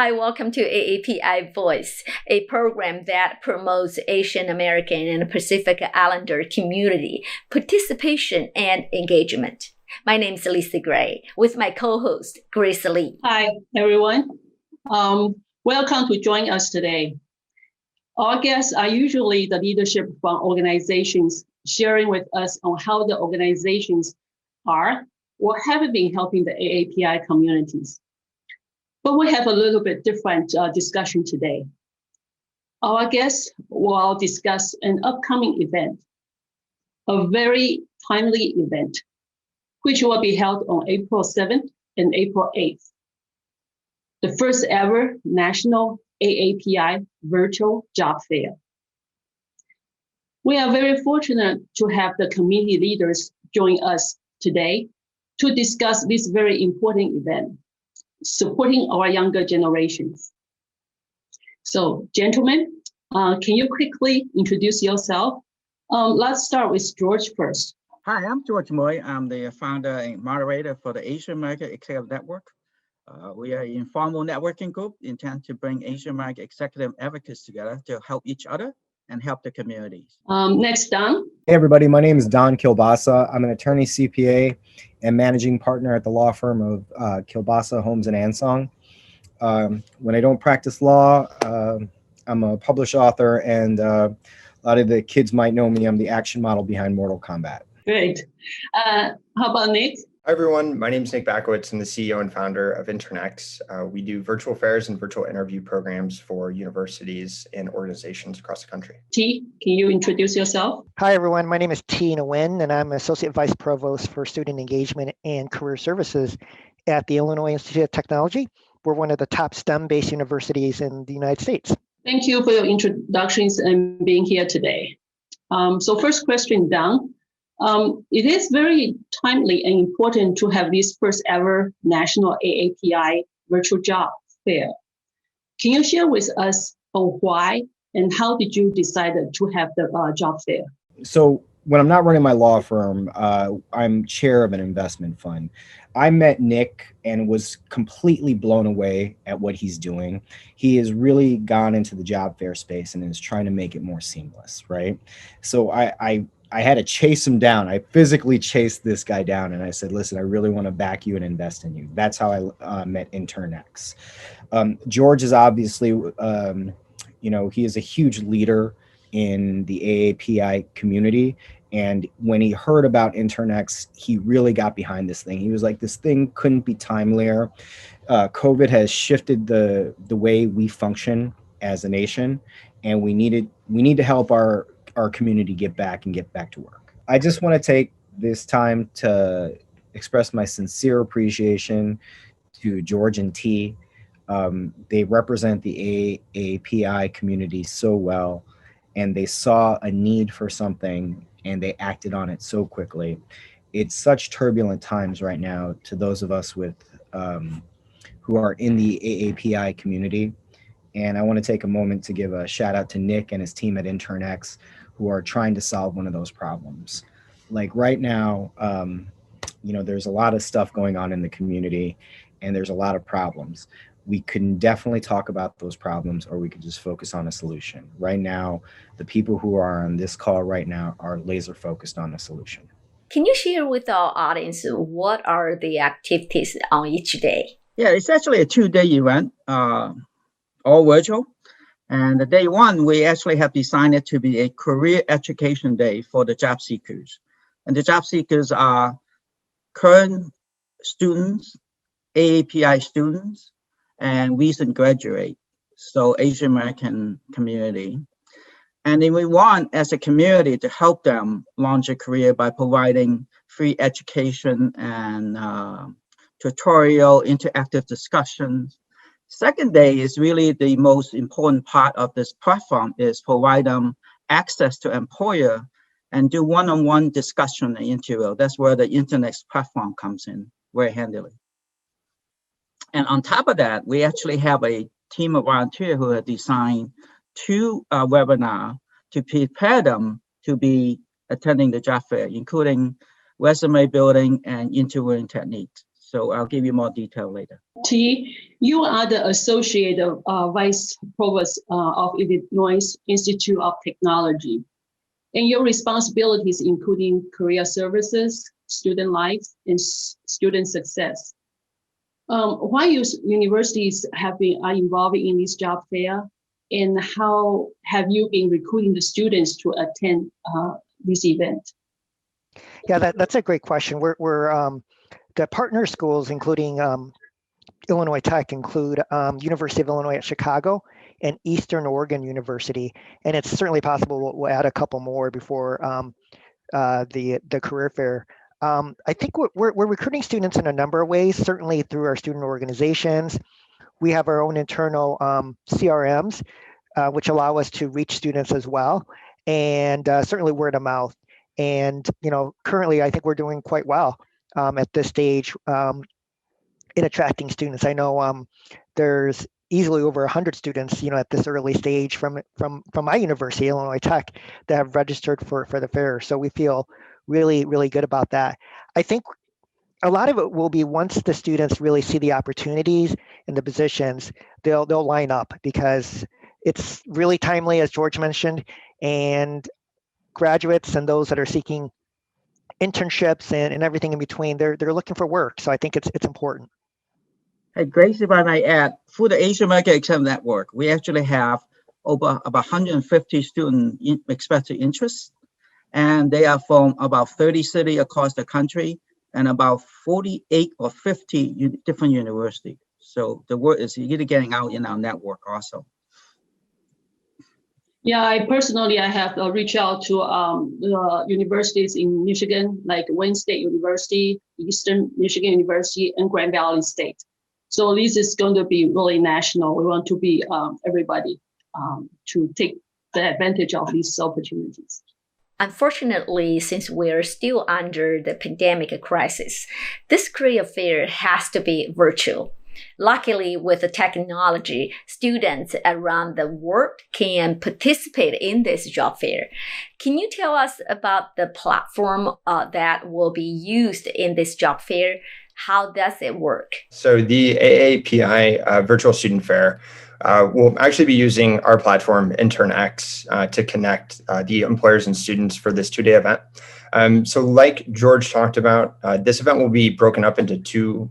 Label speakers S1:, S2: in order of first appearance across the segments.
S1: Hi, welcome to AAPI Voice, a program that promotes Asian American and Pacific Islander community participation and engagement. My name is Lisa Gray, with my co-host, Grace Lee.
S2: Hi, everyone. Welcome to join us today. Our guests are usually the leadership from organizations sharing with us on how the organizations are or have been helping the AAPI communities. But we have a little bit different discussion today. Our guests will discuss an upcoming event, a very timely event, which will be held on April 7th and April 8th. The first ever National AAPI Virtual Job Fair. We are very fortunate to have the community leaders join us today to discuss this very important event, supporting our younger generations. So, gentlemen, can you quickly introduce yourself? Let's start with George first.
S3: Hi, I'm George Moy. I'm the founder and moderator for the Asian American Executive Network. We are an informal networking group intended to bring Asian American executive advocates together to help each other and help the communities.
S2: Next, Don.
S4: Hey, everybody. My name is Don Kilbasa. I'm an attorney CPA and managing partner at the law firm of Kilbasa, Holmes & Ansong. When I don't practice law, I'm a published author, and a lot of the kids might know me. I'm the action model behind Mortal Kombat.
S2: Great. How about Nick?
S5: Hi, everyone. My name is Nick Backowitz. I'm the CEO and founder of Internex. We do virtual fairs and virtual interview programs for universities and organizations across the country.
S2: T, can you introduce yourself?
S6: Hi, everyone. My name is T. Nguyen, and I'm Associate Vice Provost for Student Engagement and Career Services at the Illinois Institute of Technology. We're one of the top STEM-based universities in the United States.
S2: Thank you for your introductions and being here today. So first question, Don. It is very timely and important to have this first ever National AAPI Virtual Job Fair. Can you share with us why and how did you decide to have the job fair?
S4: So when I'm not running my law firm, I'm chair of an investment fund. I met Nick and was completely blown away at what he's doing. He has really gone into the job fair space and is trying to make it more seamless, right? So I had to chase him down. I physically chased this guy down and I said, listen, I really want to back you and invest in you. That's how I met Internex. George is obviously, he is a huge leader in the AAPI community. And when he heard about Internex, he really got behind this thing. He was like, this thing couldn't be timelier. COVID has shifted the way we function as a nation, and we need to help our community get back to work. I just want to take this time to express my sincere appreciation to George and T. They represent the AAPI community so well, and they saw a need for something and they acted on it so quickly. It's such turbulent times right now to those of us with who are in the AAPI community. And I want to take a moment to give a shout out to Nick and his team at Internex, who are trying to solve one of those problems. Like right now, there's a lot of stuff going on in the community and there's a lot of problems. We can definitely talk about those problems, or we could just focus on a solution. Right now, the people who are on this call right now are laser focused on a solution.
S1: Can you share with our audience what are the activities on each day?
S3: Yeah, it's actually a 2-day event, all virtual. And the day one, we actually have designed it to be a career education day for the job seekers. And the job seekers are current students, AAPI students, and recent graduate, so Asian American community. And then we want, as a community, to help them launch a career by providing free education and tutorial, interactive discussions. Second day is really the most important part of this platform, is provide them access to employer and do one-on-one discussion and interview. That's where the Internex platform comes in very handily. And on top of that, we actually have a team of volunteers who have designed 2 webinars to prepare them to be attending the job fair, including resume building and interviewing techniques. So I'll give you more detail later.
S2: T, you are the Associate Vice Provost of Illinois Institute of Technology, and your responsibilities including career services, student life, and student success. Why universities are involved in this job fair, and how have you been recruiting the students to attend this event?
S6: Yeah, that's a great question. We're the partner schools, including Illinois Tech, include University of Illinois at Chicago and Eastern Oregon University, and it's certainly possible we'll add a couple more before the career fair. I think we're recruiting students in a number of ways, certainly through our student organizations. We have our own internal CRMs, which allow us to reach students as well, and certainly word of mouth. And currently, I think we're doing quite well at this stage in attracting students. I know there's easily over 100 students, at this early stage from my university, Illinois Tech, that have registered for the fair. So we feel really, really good about that. I think a lot of it will be once the students really see the opportunities and the positions, they'll line up, because it's really timely, as George mentioned, and graduates and those that are seeking internships and everything in between, they're looking for work. So I think it's important.
S3: Hey, Grace, if I may add, for the Asian American Exam Network, we actually have over about 150 student expressed interest, and they are from about 30 cities across the country and about 48 or 50 different universities. So the word is really getting out in our network also.
S2: Yeah, I have reached out to the universities in Michigan, like Wayne State University, Eastern Michigan University, and Grand Valley State. So this is going to be really national. We want to be everybody to take the advantage of these opportunities.
S1: Unfortunately, since we're still under the pandemic crisis, this career fair has to be virtual. Luckily, with the technology, students around the world can participate in this job fair. Can you tell us about the platform that will be used in this job fair? How does it work?
S5: So the AAPI Virtual Student Fair will actually be using our platform, InternX, to connect the employers and students for this two-day event. So like George talked about, this event will be broken up into two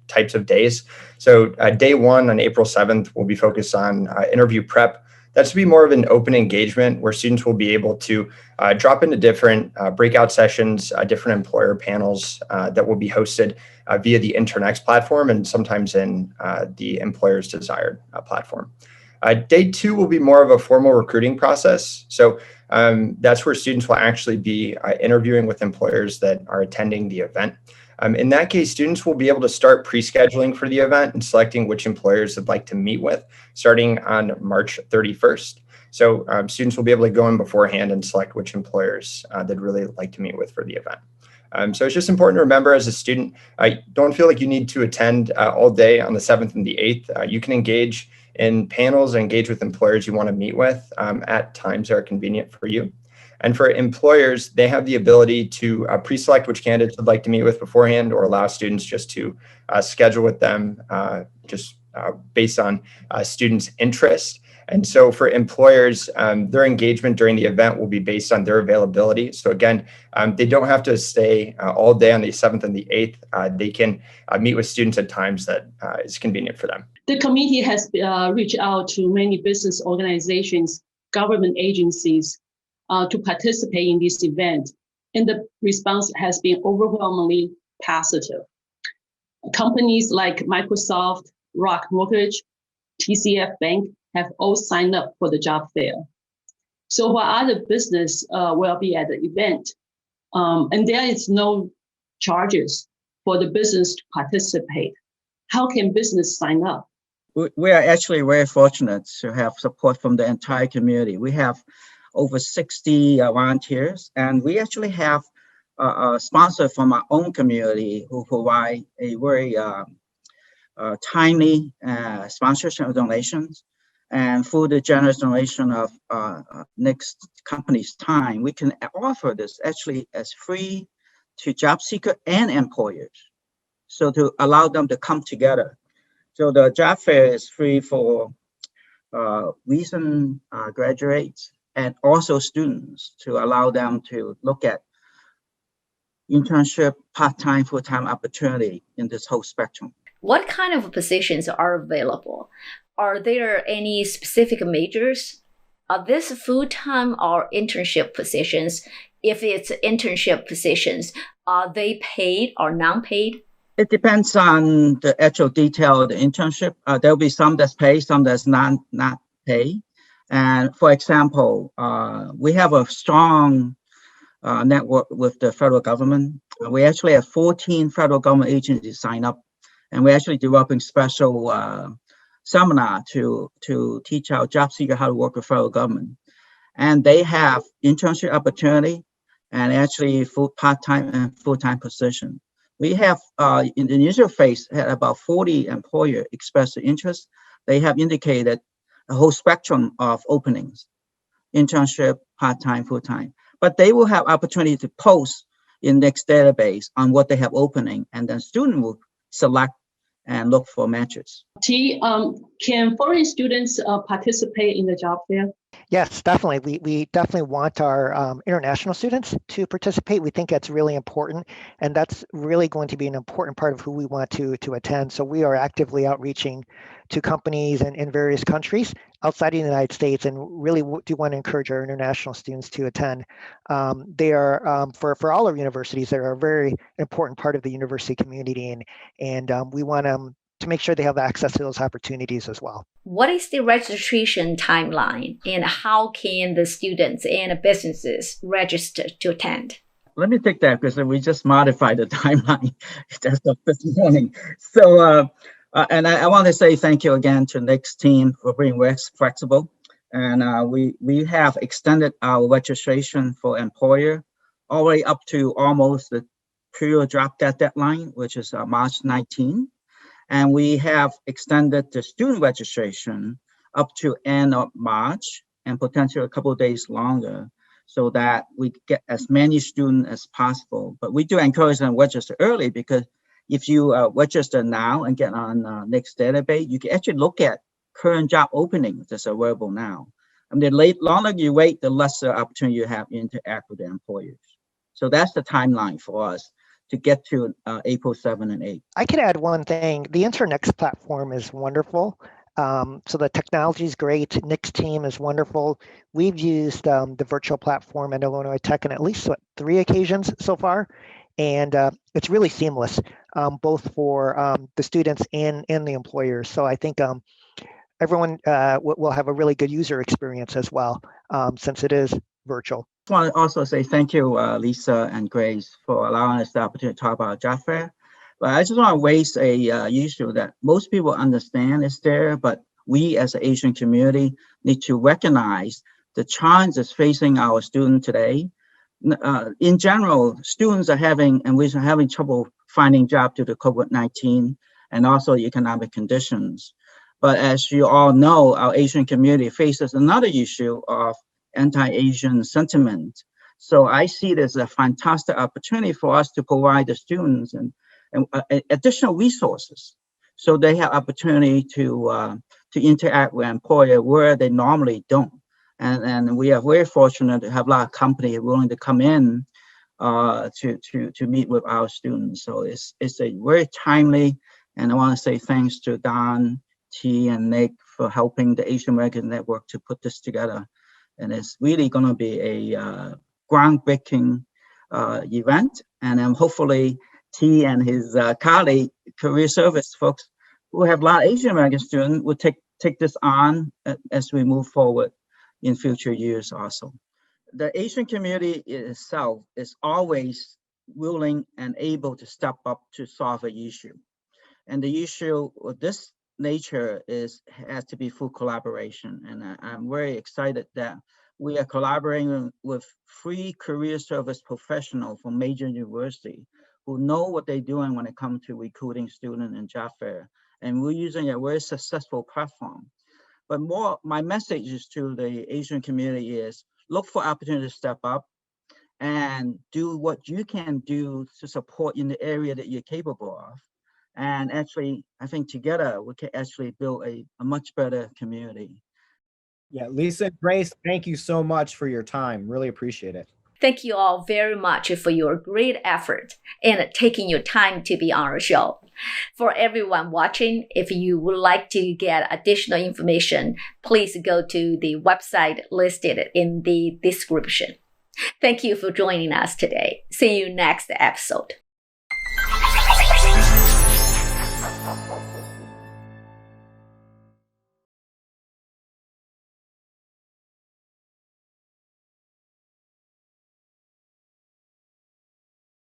S5: types of days. So day one on April 7th will be focused on interview prep. That's to be more of an open engagement where students will be able to drop into different breakout sessions, different employer panels that will be hosted via the InternX platform and sometimes in the employer's desired platform. Day two will be more of a formal recruiting process. So that's where students will actually be interviewing with employers that are attending the event. In that case, students will be able to start pre-scheduling for the event and selecting which employers they'd like to meet with starting on March 31st. So students will be able to go in beforehand and select which employers they'd really like to meet with for the event. So it's just important to remember as a student, don't feel like you need to attend all day on the 7th and the 8th. You can engage in panels and engage with employers you want to meet with at times that are convenient for you. And for employers, they have the ability to pre-select which candidates they'd like to meet with beforehand, or allow students just to schedule with them based on students' interest. And so for employers, their engagement during the event will be based on their availability. So again, they don't have to stay all day on the 7th and the 8th. They can meet with students at times that is convenient for them.
S2: The committee has reached out to many business organizations, government agencies, to participate in this event, and the response has been overwhelmingly positive. Companies like Microsoft, Rock Mortgage, TCF Bank have all signed up for the job fair. So while other business will be at the event, and there is no charges for the business to participate, how can business sign up?
S3: We are actually very fortunate to have support from the entire community. We have over 60 volunteers, and we actually have a sponsor from our own community who provide a very timely sponsorship donations. And through the generous donation of next company's time, we can offer this actually as free to job seeker and employers. So to allow them to come together. So the job fair is free for recent graduates and also students to allow them to look at internship, part-time, full-time opportunity in this whole spectrum.
S1: What kind of positions are available? Are there any specific majors? Are this full-time or internship positions? If it's internship positions, are they paid or non-paid?
S3: It depends on the actual detail of the internship. There'll be some that's paid, some that's not paid. And for example, we have a strong network with the federal government. We actually have 14 federal government agencies sign up, and we're actually developing special seminar to teach our job seeker how to work with federal government. And they have internship opportunity and actually full part-time and full-time position. We have in the initial phase had about 40 employers express interest. They have indicated a whole spectrum of openings, internship, part-time, full-time. But they will have opportunity to post in next database on what they have opening, and then student will select and look for matches.
S2: T, can foreign students participate in the job fair?
S6: Yes, definitely. We definitely want our international students to participate. We think that's really important, and that's really going to be an important part of who we want to attend. So we are actively outreaching to companies in various countries outside of the United States, and really do want to encourage our international students to attend. They are, for all our universities, they're a very important part of the university community, and we want to make sure they have access to those opportunities as well.
S1: What is the registration timeline, and how can the students and businesses register to attend?
S3: Let me take that because we just modified the timeline just this morning. So, and I want to say thank you again to Nick's team for being flexible. And we have extended our registration for employer all the way up to almost the period drop dead deadline, which is March 19. And we have extended the student registration up to end of March and potentially a couple of days longer so that we get as many students as possible. But we do encourage them to register early, because if you register now and get on next database, you can actually look at current job openings that's available now. And the longer you wait, the lesser opportunity you have to interact with the employers. So that's the timeline for us to get to April 7 and 8.
S6: I could add one thing. The InterNext platform is wonderful. So the technology is great. Nick's team is wonderful. We've used the virtual platform at Illinois Tech on at least 3 occasions so far. And it's really seamless, both for the students and the employers. So I think everyone will have a really good user experience as well, since it is virtual.
S3: I want to also say thank you, Lisa and Grace, for allowing us the opportunity to talk about job fair. But I just want to raise a issue that most people understand is there, but we as an Asian community need to recognize the challenges facing our students today. In general, students are having trouble finding jobs due to COVID-19 and also economic conditions. But as you all know, our Asian community faces another issue of anti-Asian sentiment. So I see it as a fantastic opportunity for us to provide the students and additional resources, so they have opportunity to interact with employer where they normally don't. And we are very fortunate to have a lot of companies willing to come in to meet with our students. So it's a very timely, and I want to say thanks to Don, T, and Nick for helping the Asian American Network to put this together. And it's really going to be a groundbreaking event. And hopefully T and his colleague, career service folks who have a lot of Asian American students will take this on as we move forward in future years also. The Asian community itself is always willing and able to step up to solve an issue. And the issue of this nature has to be full collaboration. And I'm very excited that we are collaborating with free career service professionals from major universities who know what they're doing when it comes to recruiting students in job fair. And we're using a very successful platform. But my message is to the Asian community is look for opportunity to step up and do what you can do to support in the area that you're capable of. And actually, I think together we can actually build a much better community.
S4: Yeah, Lisa and Grace, thank you so much for your time. Really appreciate it.
S1: Thank you all very much for your great effort and taking your time to be on our show. For everyone watching, if you would like to get additional information, please go to the website listed in the description. Thank you for joining us today. See you next episode.